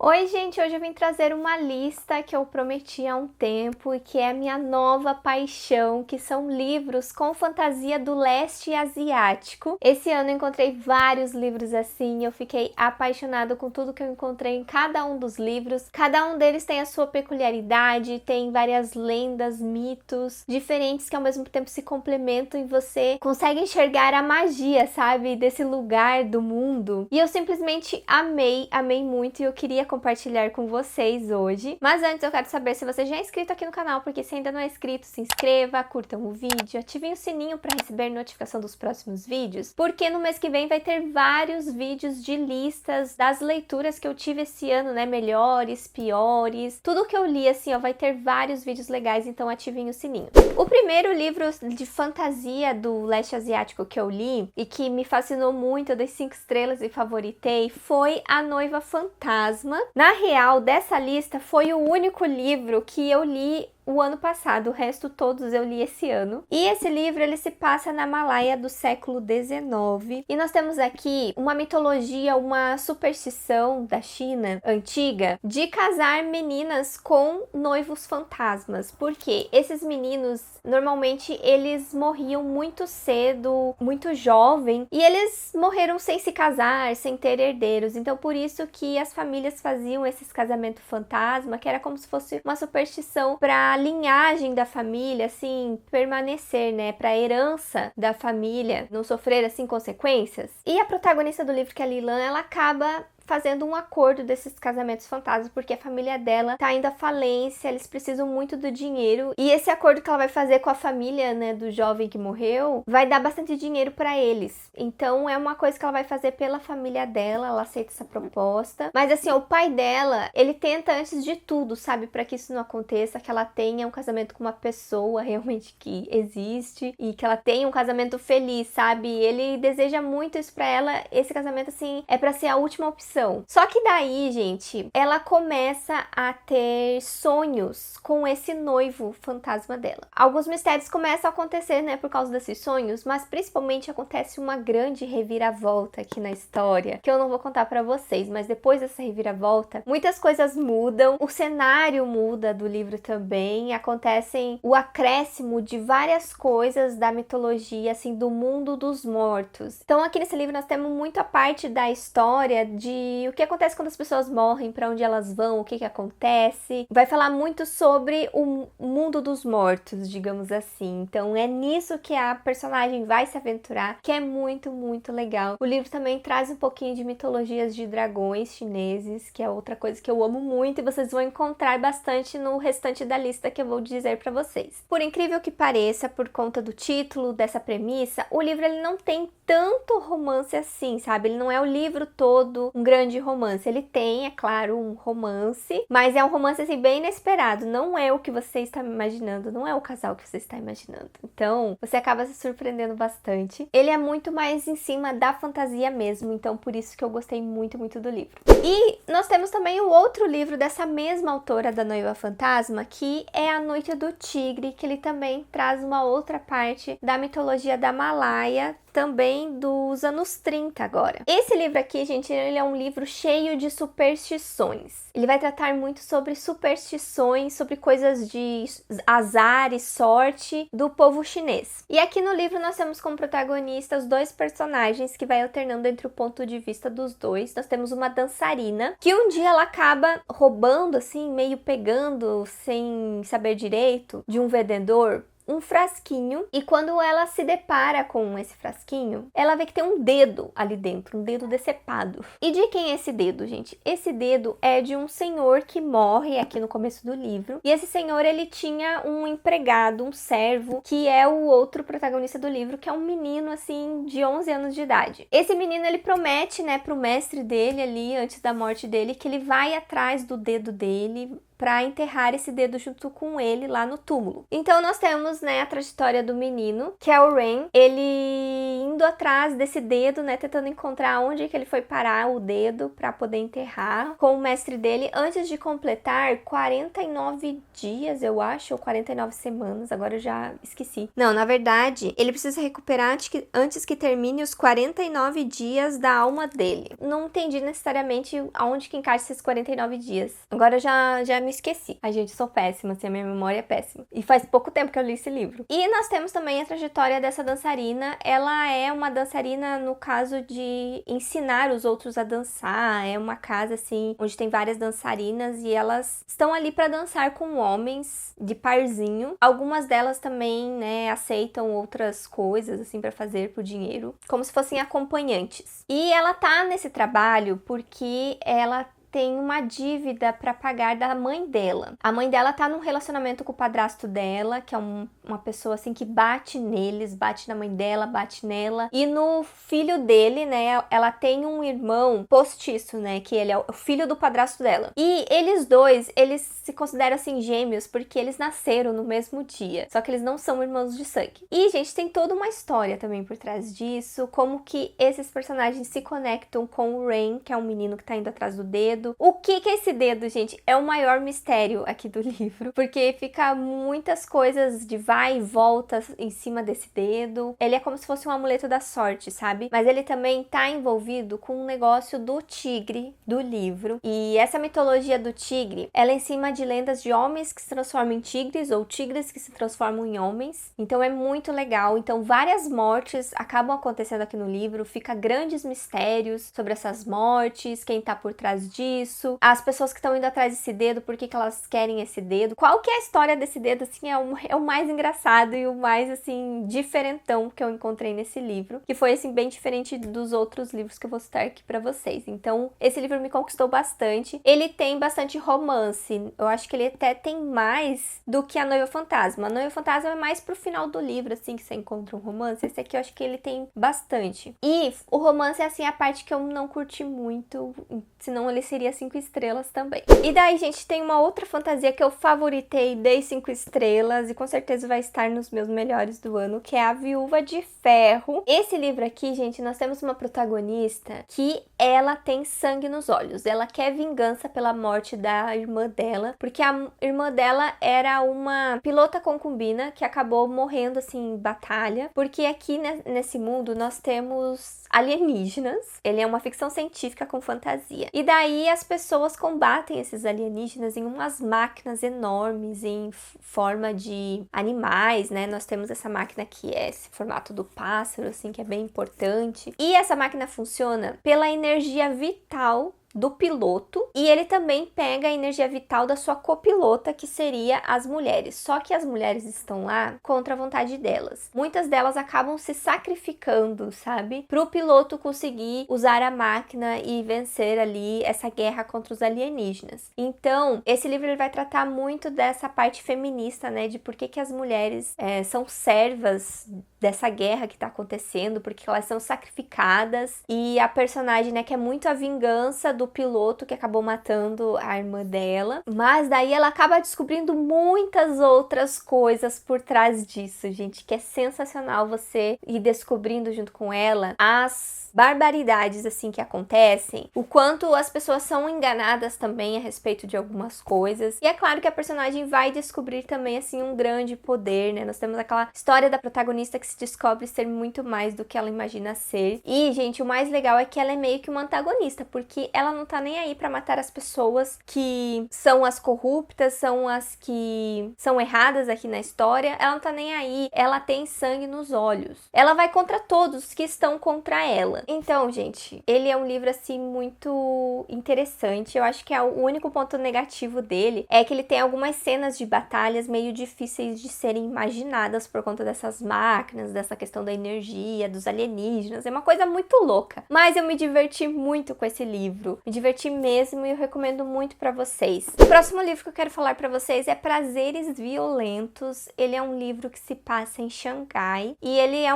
Oi, gente! Hoje eu vim trazer uma lista que eu prometi há um tempo e que é a minha nova paixão, que são livros com fantasia do leste asiático. Esse ano eu encontrei vários livros assim, eu fiquei apaixonada com tudo que eu encontrei em cada um dos livros. Cada um deles tem a sua peculiaridade, tem várias lendas, mitos diferentes que ao mesmo tempo se complementam e você consegue enxergar a magia, sabe, desse lugar do mundo. E eu simplesmente amei muito e eu queria compartilhar com vocês hoje. Mas antes eu quero saber se você já é inscrito aqui no canal, porque se ainda não é inscrito, se inscreva, curtam o vídeo, ativem o sininho para receber notificação dos próximos vídeos, porque no mês que vem vai ter vários vídeos de listas das leituras que eu tive esse ano, né, melhores, piores, tudo que eu li assim, ó, vai ter vários vídeos legais, então ativem o sininho. O primeiro livro de fantasia do leste asiático que eu li e que me fascinou muito, eu dei 5 estrelas e favoritei, foi A Noiva Fantasma. Na real, dessa lista foi o único livro que eu li o ano passado, o resto todos eu li esse ano. E esse livro ele se passa na Malaya do século XIX. E nós temos aqui uma mitologia, uma superstição da China antiga de casar meninas com noivos fantasmas. Porque esses meninos, normalmente, eles morriam muito cedo, muito jovem. E eles morreram sem se casar, sem ter herdeiros. Então, por isso que as famílias faziam esses casamentos fantasma, que era como se fosse uma superstição para a linhagem da família, assim, permanecer, né? Pra herança da família não sofrer, assim, consequências. E a protagonista do livro, que é a Lilan, ela acaba fazendo um acordo desses casamentos fantasmas, porque a família dela tá indo à falência, eles precisam muito do dinheiro, e esse acordo que ela vai fazer com a família, né, do jovem que morreu, vai dar bastante dinheiro pra eles. Então é uma coisa que ela vai fazer pela família dela, ela aceita essa proposta. Mas assim, o pai dela, ele tenta antes de tudo, sabe, pra que isso não aconteça, que ela tenha um casamento com uma pessoa realmente que existe, e que ela tenha um casamento feliz, sabe? Ele deseja muito isso pra ela, esse casamento, assim, é pra ser a última opção. Só que daí, gente, ela começa a ter sonhos com esse noivo fantasma dela. Alguns mistérios começam a acontecer, né, por causa desses sonhos, mas principalmente acontece uma grande reviravolta aqui na história, que eu não vou contar pra vocês, mas depois dessa reviravolta, muitas coisas mudam, o cenário muda do livro também, acontecem o acréscimo de várias coisas da mitologia, assim, do mundo dos mortos. Então aqui nesse livro nós temos muita parte da história de o que acontece quando as pessoas morrem, para onde elas vão, o que acontece. Vai falar muito sobre o mundo dos mortos, digamos assim. Então é nisso que a personagem vai se aventurar, que é muito legal. O livro também traz um pouquinho de mitologias de dragões chineses, que é outra coisa que eu amo muito e vocês vão encontrar bastante no restante da lista que eu vou dizer para vocês. Por incrível que pareça, por conta do título, dessa premissa, o livro ele não tem tanto romance assim, sabe? Ele não é o livro todo um grande romance. Ele tem, é claro, um romance, mas é um romance assim bem inesperado. Não é o que você está imaginando, não é o casal que você está imaginando. Então, você acaba se surpreendendo bastante. Ele é muito mais em cima da fantasia mesmo, então por isso que eu gostei muito do livro. E nós temos também o outro livro dessa mesma autora da Noiva Fantasma, que é A Noite do Tigre, que ele também traz uma outra parte da mitologia da Malaya, também dos anos 30 agora. Esse livro aqui, gente, ele é um livro cheio de superstições. Ele vai tratar muito sobre superstições, sobre coisas de azar e sorte do povo chinês. E aqui no livro nós temos como protagonista os dois personagens que vai alternando entre o ponto de vista dos dois. Nós temos uma dançarina que um dia ela acaba roubando, assim, meio pegando, sem saber direito, de um vendedor um frasquinho, e quando ela se depara com esse frasquinho, ela vê que tem um dedo ali dentro, um dedo decepado. E de quem é esse dedo, gente? Esse dedo é de um senhor que morre aqui no começo do livro, e esse senhor, ele tinha um empregado, um servo, que é o outro protagonista do livro, que é um menino, assim, de 11 anos de idade. Esse menino, ele promete, né, pro mestre dele ali, antes da morte dele, que ele vai atrás do dedo dele, para enterrar esse dedo junto com ele lá no túmulo. Então nós temos, né, a trajetória do menino, que é o Ren, ele indo atrás desse dedo, né, tentando encontrar onde que ele foi parar o dedo para poder enterrar com o mestre dele antes de completar 49 dias, eu acho, ou 49 semanas, agora eu já esqueci. Não, na verdade, ele precisa recuperar antes que termine os 49 dias da alma dele. Não entendi necessariamente aonde que encaixa esses 49 dias. Agora eu já me esqueci. Ai, gente, sou péssima, assim, a minha memória é péssima. E faz pouco tempo que eu li esse livro. E nós temos também a trajetória dessa dançarina. Ela é uma dançarina no caso de ensinar os outros a dançar. É uma casa, assim, onde tem várias dançarinas e elas estão ali para dançar com homens de parzinho. Algumas delas também, né, aceitam outras coisas, assim, para fazer por dinheiro, como se fossem acompanhantes. E ela tá nesse trabalho porque ela tem uma dívida para pagar da mãe dela. A mãe dela tá num relacionamento com o padrasto dela, que é uma pessoa assim que bate neles, bate na mãe dela, bate nela. E no filho dele, né, ela tem um irmão postiço, né, que ele é o filho do padrasto dela. E eles dois, eles se consideram assim gêmeos porque eles nasceram no mesmo dia, só que eles não são irmãos de sangue. E, gente, tem toda uma história também por trás disso, como que esses personagens se conectam com o Ren, que é um menino que tá indo atrás do dedo. O que é esse dedo, gente? É o maior mistério aqui do livro, porque fica muitas coisas de vai e volta em cima desse dedo. Ele é como se fosse um amuleto da sorte, sabe? Mas ele também tá envolvido com um negócio do tigre do livro. E essa mitologia do tigre, ela é em cima de lendas de homens que se transformam em tigres ou tigres que se transformam em homens. Então é muito legal. Então várias mortes acabam acontecendo aqui no livro, fica grandes mistérios sobre essas mortes, quem tá por trás disso, as pessoas que estão indo atrás desse dedo, por que elas querem esse dedo, qual que é a história desse dedo, assim, é o mais engraçado e o mais, assim, diferentão que eu encontrei nesse livro, que foi, assim, bem diferente dos outros livros que eu vou citar aqui pra vocês. Então, esse livro me conquistou bastante. Ele tem bastante romance, eu acho que ele até tem mais do que A Noiva Fantasma. A Noiva Fantasma é mais pro final do livro, assim, que você encontra um romance. Esse aqui eu acho que ele tem bastante. E o romance é, assim, a parte que eu não curti muito, senão ele seria 5 estrelas também. E daí, gente, tem uma outra fantasia que eu favoritei, dei 5 estrelas e com certeza vai estar nos meus melhores do ano, que é A Viúva de Ferro. Esse livro aqui, gente, nós temos uma protagonista que ela tem sangue nos olhos. Ela quer vingança pela morte da irmã dela, porque a irmã dela era uma pilota concubina que acabou morrendo, assim, em batalha, porque aqui nesse mundo nós temos alienígenas. Ele é uma ficção científica com fantasia. E daí as pessoas combatem esses alienígenas em umas máquinas enormes, em forma de animais, né? Nós temos essa máquina que é esse formato do pássaro, assim, que é bem importante. E essa máquina funciona pela energia vital do piloto, e ele também pega a energia vital da sua copilota, que seria as mulheres. Só que as mulheres estão lá contra a vontade delas. Muitas delas acabam se sacrificando, sabe? Para o piloto conseguir usar a máquina e vencer ali essa guerra contra os alienígenas. Então, esse livro ele vai tratar muito dessa parte feminista, né? De por que as mulheres são servas dessa guerra que tá acontecendo, porque elas são sacrificadas, e a personagem, né, quer muito a vingança do piloto que acabou matando a irmã dela, mas daí ela acaba descobrindo muitas outras coisas por trás disso, gente, que é sensacional você ir descobrindo junto com ela as barbaridades, assim, que acontecem, o quanto as pessoas são enganadas também a respeito de algumas coisas, e é claro que a personagem vai descobrir também, assim, um grande poder, né, nós temos aquela história da protagonista que se descobre ser muito mais do que ela imagina ser, e, gente, o mais legal é que ela é meio que uma antagonista, porque ela não tá nem aí pra matar as pessoas que são as corruptas, são as que são erradas aqui na história, ela não tá nem aí, ela tem sangue nos olhos, ela vai contra todos que estão contra ela. Então, gente, ele é um livro, assim, muito interessante. Eu acho que o único ponto negativo dele é que ele tem algumas cenas de batalhas meio difíceis de serem imaginadas por conta dessas máquinas, Minas, dessa questão da energia, dos alienígenas, é uma coisa muito louca. Mas eu me diverti muito com esse livro, me diverti mesmo e eu recomendo muito pra vocês. O próximo livro que eu quero falar pra vocês é Prazeres Violentos. Ele é um livro que se passa em Xangai e ele é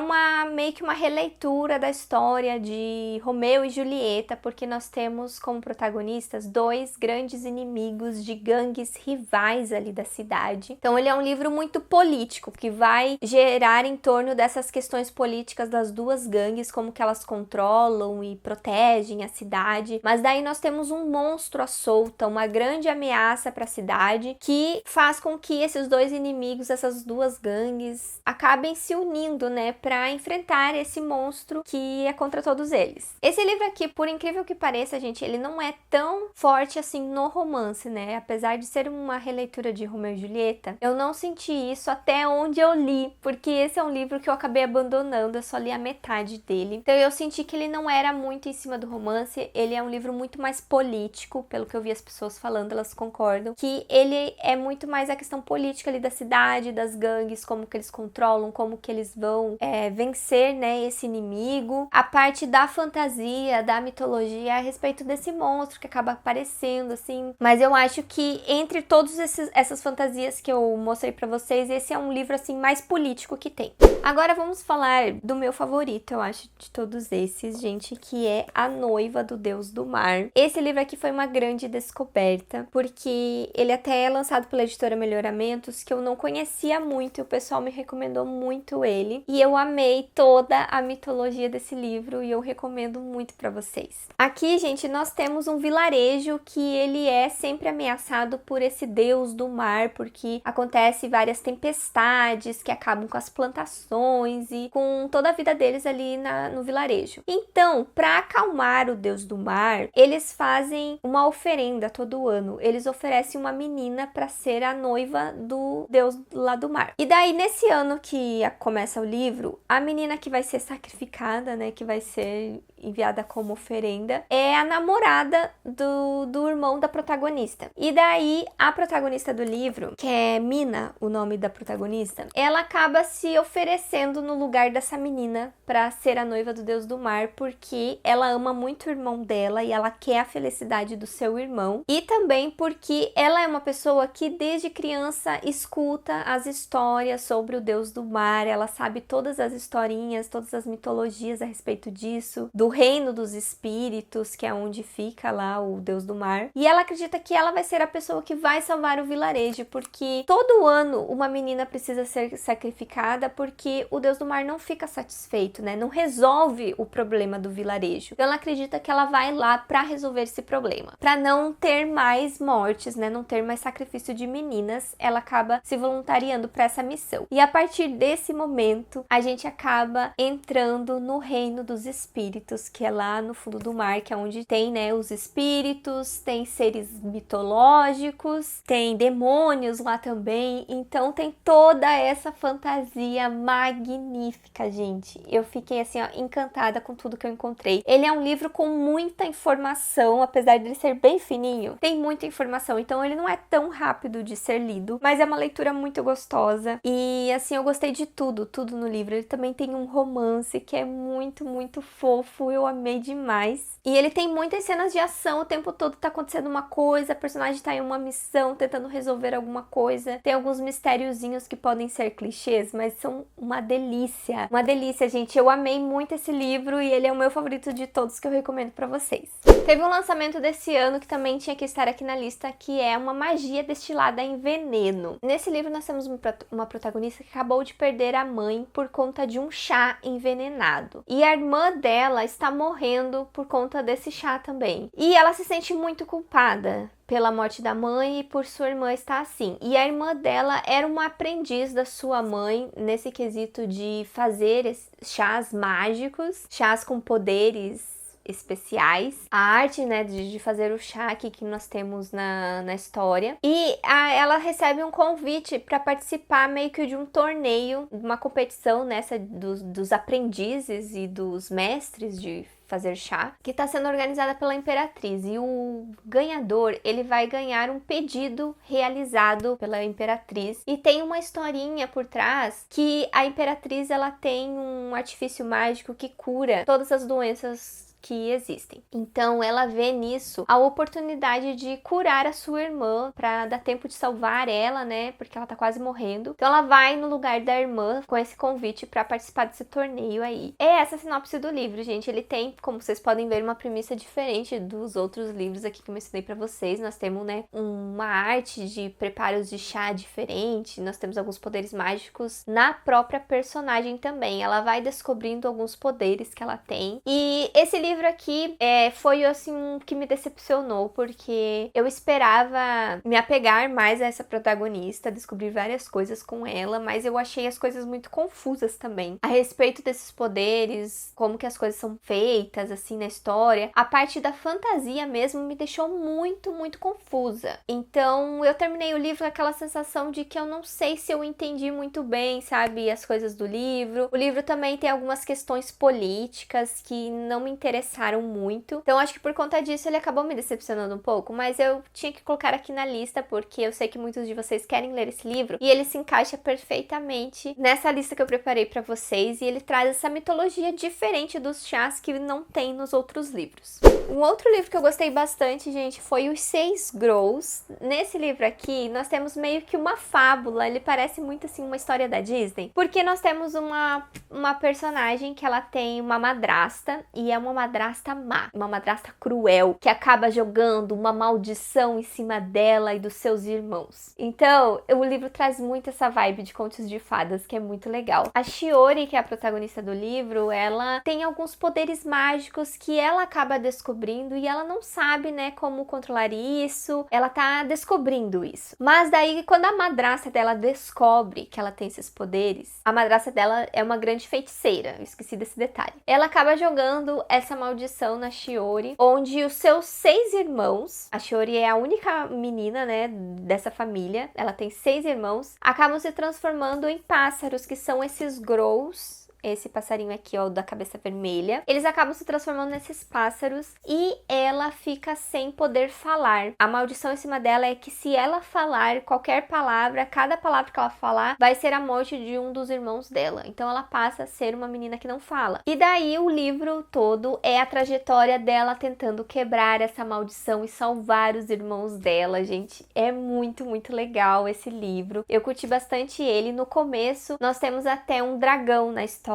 meio que uma releitura da história de Romeu e Julieta, porque nós temos como protagonistas dois grandes inimigos de gangues rivais ali da cidade. Então ele é um livro muito político, que vai gerar em torno dessas questões políticas das duas gangues, como que elas controlam e protegem a cidade. Mas daí nós temos um monstro à solta, uma grande ameaça para a cidade, que faz com que esses dois inimigos, essas duas gangues, acabem se unindo, né, para enfrentar esse monstro que é contra todos eles. Esse livro aqui, por incrível que pareça, gente, ele não é tão forte assim no romance, né? Apesar de ser uma releitura de Romeu e Julieta, eu não senti isso até onde eu li, porque esse é um livro que eu acabei abandonando, eu só li a metade dele. Então eu senti que ele não era muito em cima do romance, ele é um livro muito mais político, pelo que eu vi as pessoas falando, elas concordam, que ele é muito mais a questão política ali da cidade, das gangues, como que eles controlam, como que eles vão vencer, né, esse inimigo. A parte da fantasia, da mitologia a respeito desse monstro que acaba aparecendo, assim. Mas eu acho que entre todas essas fantasias que eu mostrei pra vocês, esse é um livro, assim, mais político que tem. Agora vamos falar do meu favorito, eu acho, de todos esses, gente, que é A Noiva do Deus do Mar. Esse livro aqui foi uma grande descoberta, porque ele até é lançado pela editora Melhoramentos, que eu não conhecia muito, e o pessoal me recomendou muito ele. E eu amei toda a mitologia desse livro e eu recomendo muito pra vocês. Aqui, gente, nós temos um vilarejo que ele é sempre ameaçado por esse deus do mar, porque acontece várias tempestades que acabam com as plantações e com toda a vida deles ali no vilarejo. Então, para acalmar o deus do mar, eles fazem uma oferenda todo ano. Eles oferecem uma menina para ser a noiva do deus lá do mar. E daí, nesse ano que começa o livro, a menina que vai ser sacrificada, né, que vai ser enviada como oferenda, é a namorada do irmão da protagonista. E daí, a protagonista do livro, que é Mina, o nome da protagonista, ela acaba se oferecendo no lugar dessa menina pra ser a noiva do deus do mar, porque ela ama muito o irmão dela e ela quer a felicidade do seu irmão. E também porque ela é uma pessoa que desde criança escuta as histórias sobre o deus do mar, ela sabe todas as historinhas, todas as mitologias a respeito disso, do reino dos espíritos, que é onde fica lá o deus do mar. E ela acredita que ela vai ser a pessoa que vai salvar o vilarejo, porque todo ano uma menina precisa ser sacrificada, porque o deus do mar não fica satisfeito, né? Não resolve o problema do vilarejo. Então ela acredita que ela vai lá para resolver esse problema, para não ter mais mortes, né? Não ter mais sacrifício de meninas. Ela acaba se voluntariando para essa missão. E a partir desse momento, a gente acaba entrando no reino dos espíritos, que é lá no fundo do mar, que é onde tem, né, os espíritos, tem seres mitológicos, tem demônios lá também. Então tem toda essa fantasia magnífica, gente. Eu fiquei assim, ó, encantada com tudo que eu encontrei. Ele é um livro com muita informação, apesar de ele ser bem fininho, tem muita informação, então ele não é tão rápido de ser lido, mas é uma leitura muito gostosa. E assim, eu gostei de tudo no livro. Ele também tem um romance que é muito, muito fofo, eu amei demais. E ele tem muitas cenas de ação, o tempo todo tá acontecendo uma coisa, a personagem tá em uma missão, tentando resolver alguma coisa. Tem alguns mistériozinhos que podem ser clichês, mas são uma delícia. Uma delícia, gente. Eu amei muito esse livro e ele é o meu favorito de todos que eu recomendo pra vocês. Teve um lançamento desse ano que também tinha que estar aqui na lista, que é Uma Magia Destilada em Veneno. Nesse livro nós temos uma protagonista que acabou de perder a mãe por conta de um chá envenenado. E a irmã dela está morrendo por conta desse chá também. E ela se sente muito culpada pela morte da mãe e por sua irmã estar assim. E a irmã dela era uma aprendiz da sua mãe nesse quesito de fazer chás mágicos, chás com poderes especiais. A arte, né, de fazer o chá aqui que nós temos na história. E ela recebe um convite para participar meio que de um torneio, uma competição nessa dos aprendizes e dos mestres de fazer chá, que está sendo organizada pela Imperatriz, e o ganhador, ele vai ganhar um pedido realizado pela Imperatriz, e tem uma historinha por trás que a Imperatriz, ela tem um artifício mágico que cura todas as doenças que existem. Então ela vê nisso a oportunidade de curar a sua irmã para dar tempo de salvar ela, né? Porque ela tá quase morrendo. Então ela vai no lugar da irmã com esse convite para participar desse torneio aí. É essa a sinopse do livro, gente. Ele tem, como vocês podem ver, uma premissa diferente dos outros livros aqui que eu mencionei para vocês. Nós temos, né, uma arte de preparos de chá diferente. Nós temos alguns poderes mágicos na própria personagem também. Ela vai descobrindo alguns poderes que ela tem. E esse livro aqui foi assim um que me decepcionou, porque eu esperava me apegar mais a essa protagonista, descobrir várias coisas com ela, mas eu achei as coisas muito confusas também a respeito desses poderes, como que as coisas são feitas assim na história. A parte da fantasia mesmo me deixou muito, muito confusa. Então eu terminei o livro com aquela sensação de que eu não sei se eu entendi muito bem, sabe, as coisas do livro. O livro também tem algumas questões políticas que não me interessaram muito. Então acho que por conta disso ele acabou me decepcionando um pouco, mas eu tinha que colocar aqui na lista porque eu sei que muitos de vocês querem ler esse livro e ele se encaixa perfeitamente nessa lista que eu preparei pra vocês, e ele traz essa mitologia diferente dos chás que não tem nos outros livros. Um outro livro que eu gostei bastante, gente, foi Os Seis Grows. Nesse livro aqui nós temos meio que uma fábula, ele parece muito assim uma história da Disney, porque nós temos uma personagem que ela tem uma madrasta, e é uma madrasta má, uma madrasta cruel, que acaba jogando uma maldição em cima dela e dos seus irmãos. Então, o livro traz muito essa vibe de contos de fadas, que é muito legal. A Shiori, que é a protagonista do livro, ela tem alguns poderes mágicos que ela acaba descobrindo e ela não sabe, né, como controlar isso. Ela tá descobrindo isso. Mas daí, quando a madrasta dela descobre que ela tem esses poderes, a madrasta dela é uma grande feiticeira, eu esqueci desse detalhe. Ela acaba jogando essa maldição na Shiori, onde os seus 6 irmãos, a Shiori é a única menina, né, dessa família, ela tem 6 irmãos, acabam se transformando em pássaros, que são esses grows. Esse passarinho aqui, ó, da cabeça vermelha. Eles acabam se transformando nesses pássaros e ela fica sem poder falar. A maldição em cima dela é que se ela falar qualquer palavra, cada palavra que ela falar vai ser a morte de um dos irmãos dela. Então ela passa a ser uma menina que não fala. E daí o livro todo é a trajetória dela tentando quebrar essa maldição e salvar os irmãos dela, gente. É muito, muito legal esse livro. Eu curti bastante ele. No começo, nós temos até um dragão na história.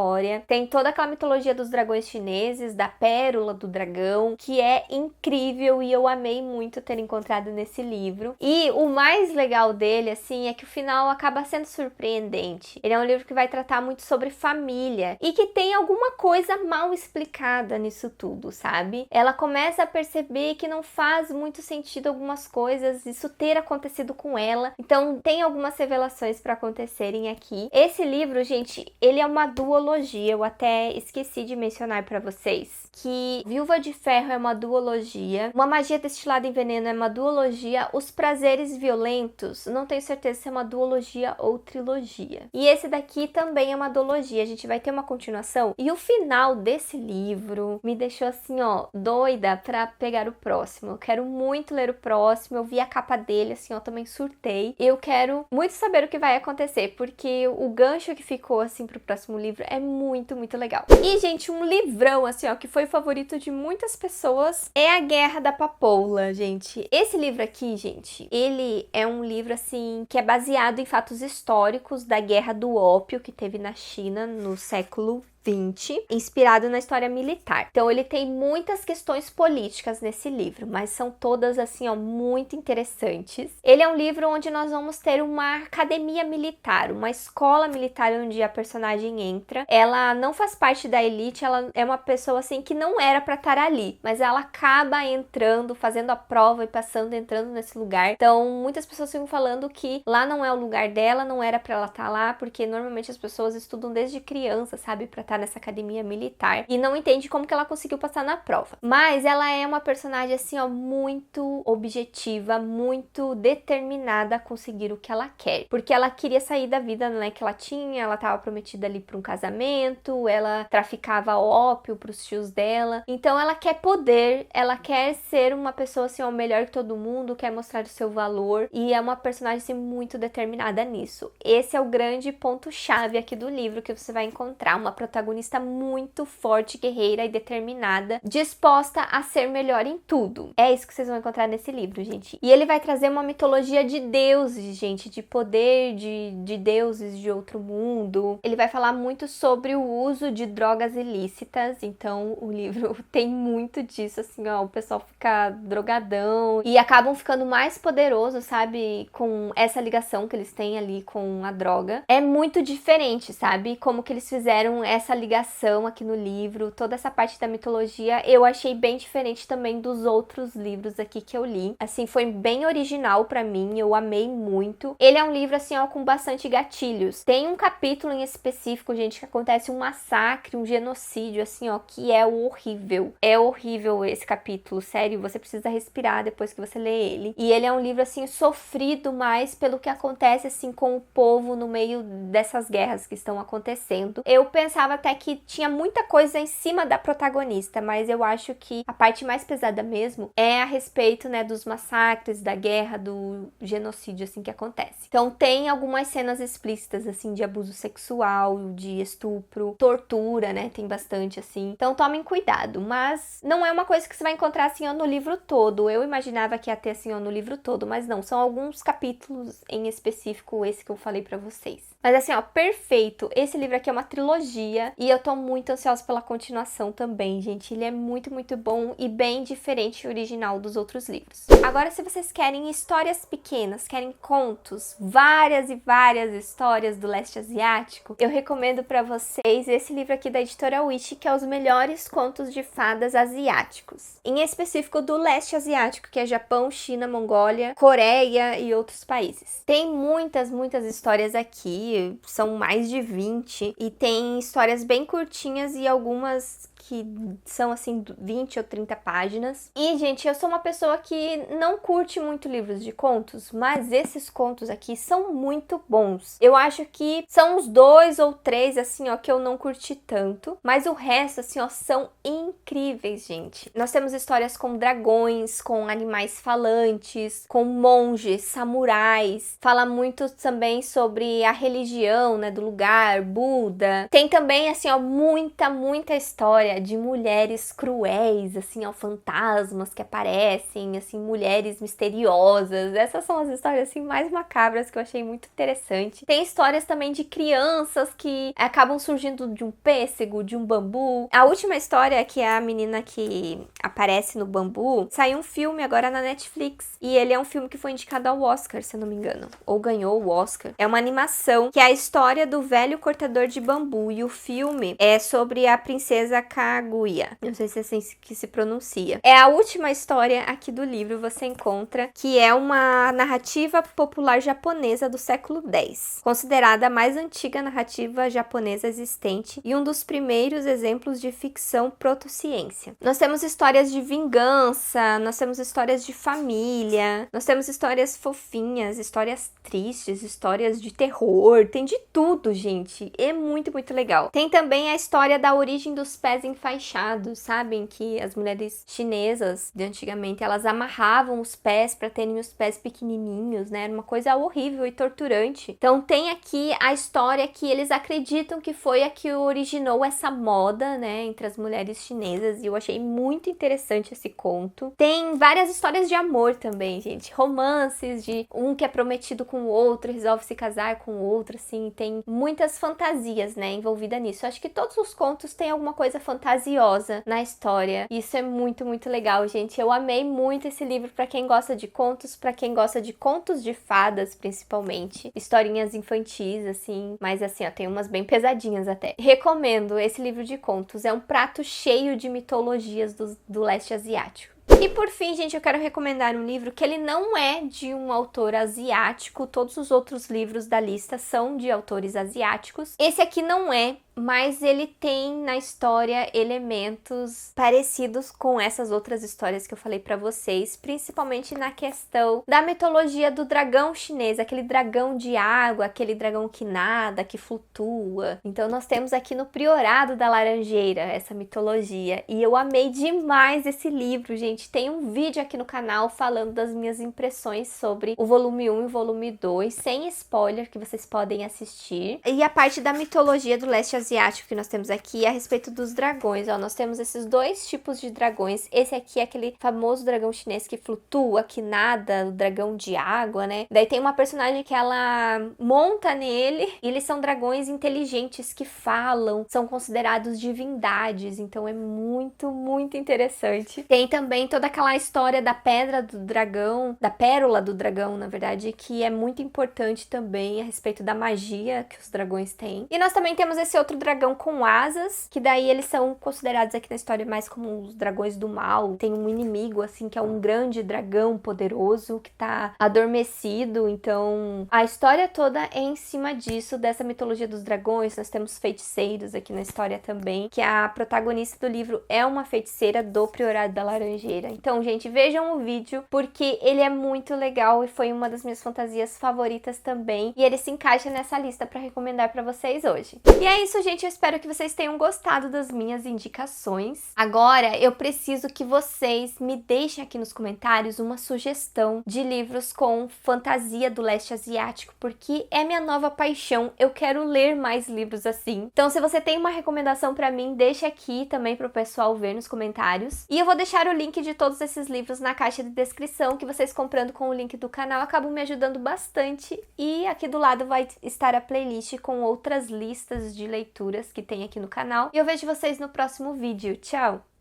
Tem toda aquela mitologia dos dragões chineses, da pérola do dragão, que é incrível e eu amei muito ter encontrado nesse livro. E o mais legal dele, assim, é que o final acaba sendo surpreendente. Ele é um livro que vai tratar muito sobre família e que tem alguma coisa mal explicada nisso tudo, sabe? Ela começa a perceber que não faz muito sentido algumas coisas, isso ter acontecido com ela. Então tem algumas revelações para acontecerem aqui. Esse livro, gente, ele é uma duologia. Eu até esqueci de mencionar para vocês que Viúva de Ferro é uma duologia, Uma Magia Destilada em Veneno é uma duologia, Os Prazeres Violentos, não tenho certeza se é uma duologia ou trilogia. E esse daqui também é uma duologia, a gente vai ter uma continuação. E o final desse livro me deixou assim, ó, doida pra pegar o próximo. Eu quero muito ler o próximo, eu vi a capa dele, assim, ó, também surtei. Eu quero muito saber o que vai acontecer, porque o gancho que ficou, assim, pro próximo livro é muito, muito legal. E, gente, um livrão, assim, ó, que foi o favorito de muitas pessoas é A Guerra da Papoula, gente. Esse livro aqui, gente, ele é um livro, assim, que é baseado em fatos históricos da Guerra do Ópio que teve na China no século 20, inspirado na história militar. Então ele tem muitas questões políticas nesse livro, mas são todas assim, ó, muito interessantes. Ele é um livro onde nós vamos ter uma academia militar, uma escola militar onde a personagem entra. Ela não faz parte da elite, ela é uma pessoa assim que não era pra estar ali, mas ela acaba entrando, fazendo a prova e passando, entrando nesse lugar. Então muitas pessoas ficam falando que lá não é o lugar dela, não era pra ela estar lá, porque normalmente as pessoas estudam desde criança, sabe, pra estar tá nessa academia militar e não entende como que ela conseguiu passar na prova. Mas ela é uma personagem assim, ó, muito objetiva, muito determinada a conseguir o que ela quer. Porque ela queria sair da vida, né, que ela tinha, ela tava prometida ali pra um casamento, ela traficava ópio pros tios dela. Então ela quer poder, ela quer ser uma pessoa assim, ó, melhor que todo mundo, quer mostrar o seu valor e é uma personagem assim muito determinada nisso. Esse é o grande ponto-chave aqui do livro que você vai encontrar, uma protagonista muito forte, guerreira e determinada, disposta a ser melhor em tudo. É isso que vocês vão encontrar nesse livro, gente. E ele vai trazer uma mitologia de deuses, gente, de poder, de deuses de outro mundo. Ele vai falar muito sobre o uso de drogas ilícitas, então o livro tem muito disso, assim, ó, o pessoal fica drogadão e acabam ficando mais poderosos, sabe, com essa ligação que eles têm ali com a droga. É muito diferente, sabe, como que eles fizeram essa ligação aqui no livro, toda essa parte da mitologia, eu achei bem diferente também dos outros livros aqui que eu li. Assim, foi bem original pra mim, eu amei muito. Ele é um livro, assim, ó, com bastante gatilhos. Tem um capítulo em específico, gente, que acontece um massacre, um genocídio, assim, ó, que é horrível. É horrível esse capítulo, sério, você precisa respirar depois que você lê ele. E ele é um livro, assim, sofrido mais pelo que acontece, assim, com o povo no meio dessas guerras que estão acontecendo. Eu pensava até que tinha muita coisa em cima da protagonista, mas eu acho que a parte mais pesada mesmo é a respeito, né, dos massacres, da guerra, do genocídio, assim, que acontece. Então tem algumas cenas explícitas, assim, de abuso sexual, de estupro, tortura, né, tem bastante, assim. Então tomem cuidado, mas não é uma coisa que você vai encontrar, assim, ó, no livro todo. Eu imaginava que ia ter, assim, ó, no livro todo, mas não, são alguns capítulos em específico, esse que eu falei pra vocês. Mas assim, ó, perfeito. Esse livro aqui é uma trilogia e eu tô muito ansiosa pela continuação também, gente. Ele é muito, muito bom e bem diferente e original dos outros livros. Agora, se vocês querem histórias pequenas, querem contos, várias e várias histórias do leste asiático, eu recomendo pra vocês esse livro aqui da editora Wish, que é Os Melhores Contos de Fadas Asiáticos. Em específico do leste asiático, que é Japão, China, Mongólia, Coreia e outros países. Tem muitas, muitas histórias aqui, são mais de 20, e tem histórias bem curtinhas e algumas que são assim 20 ou 30 páginas. E, gente, eu sou uma pessoa que não curte muito livros de contos, mas esses contos aqui são muito bons. Eu acho que são uns 2 ou 3, assim, ó, que eu não curti tanto, mas o resto, assim, ó, são incríveis, gente. Nós temos histórias com dragões, com animais falantes, com monges, samurais. Fala muito também sobre a religião, né, do lugar, Buda. Tem também, assim, ó, muita história de mulheres cruéis, assim, ó, fantasmas que aparecem, assim, mulheres misteriosas. Essas são as histórias, assim, mais macabras que eu achei muito interessante. Tem histórias também de crianças que acabam surgindo de um pêssego, de um bambu. A última história, que é a menina que aparece no bambu, saiu um filme agora na Netflix. E ele é um filme que foi indicado ao Oscar, se eu não me engano. Ou ganhou o Oscar. É uma animação que é a história do velho cortador de bambu. E o filme é sobre a princesa Kaguya. Não sei se é assim que se pronuncia. É a última história aqui do livro, você encontra, que é uma narrativa popular japonesa do século X, considerada a mais antiga narrativa japonesa existente e um dos primeiros exemplos de ficção protociência. Nós temos histórias de vingança, nós temos histórias de família, nós temos histórias fofinhas, histórias tristes, histórias de terror, tem de tudo, gente. É muito, muito legal. Tem também a história da origem dos pés enfaixados, sabem que as mulheres chinesas de antigamente, elas amarravam os pés para terem os pés pequenininhos, né? Era uma coisa horrível e torturante. Então tem aqui a história que eles acreditam que foi a que originou essa moda, né, entre as mulheres chinesas, e eu achei muito interessante esse conto. Tem várias histórias de amor também, gente, romances de um que é prometido com o outro, resolve se casar com o outro, assim, tem muitas fantasias, né, envolvida nisso. Eu acho que todos os contos têm alguma coisa fantasiosa na história. Isso é muito, muito legal, gente. Eu amei muito esse livro para quem gosta de contos, para quem gosta de contos de fadas, principalmente. Historinhas infantis, assim, mas assim, ó, tem umas bem pesadinhas até. Recomendo esse livro de contos. É um prato cheio de mitologias do leste asiático. E por fim, gente, eu quero recomendar um livro que ele não é de um autor asiático, todos os outros livros da lista são de autores asiáticos. Esse aqui não é, mas ele tem na história elementos parecidos com essas outras histórias que eu falei pra vocês, principalmente na questão da mitologia do dragão chinês, aquele dragão de água, aquele dragão que nada, que flutua. Então nós temos aqui no Priorado da Laranjeira essa mitologia, e eu amei demais esse livro, gente. Tem um vídeo aqui no canal falando das minhas impressões sobre o volume 1 e o volume 2, sem spoiler, que vocês podem assistir. E a parte da mitologia do leste asiático que nós temos aqui é a respeito dos dragões, ó. Nós temos esses dois tipos de dragões. Esse aqui é aquele famoso dragão chinês que flutua, que nada, o dragão de água, né? Daí tem uma personagem que ela monta nele, e eles são dragões inteligentes que falam, são considerados divindades, então é muito, muito interessante. Tem também toda aquela história da pedra do dragão, da pérola do dragão, na verdade, que é muito importante também a respeito da magia que os dragões têm. E nós também temos esse outro dragão com asas, que daí eles são considerados aqui na história mais como os dragões do mal. Tem um inimigo, assim, que é um grande dragão poderoso que tá adormecido. Então, a história toda é em cima disso, dessa mitologia dos dragões. Nós temos feiticeiros aqui na história também, que a protagonista do livro é uma feiticeira do Priorado da Laranjeira. Então, gente, vejam o vídeo, porque ele é muito legal e foi uma das minhas fantasias favoritas também. E ele se encaixa nessa lista para recomendar para vocês hoje. E é isso, gente. Eu espero que vocês tenham gostado das minhas indicações. Agora, eu preciso que vocês me deixem aqui nos comentários uma sugestão de livros com fantasia do leste asiático, porque é minha nova paixão. Eu quero ler mais livros assim. Então, se você tem uma recomendação para mim, deixa aqui também para o pessoal ver nos comentários. E eu vou deixar o link de todos esses livros na caixa de descrição, que vocês comprando com o link do canal acabam me ajudando bastante. E aqui do lado vai estar a playlist com outras listas de leituras que tem aqui no canal. E eu vejo vocês no próximo vídeo. Tchau!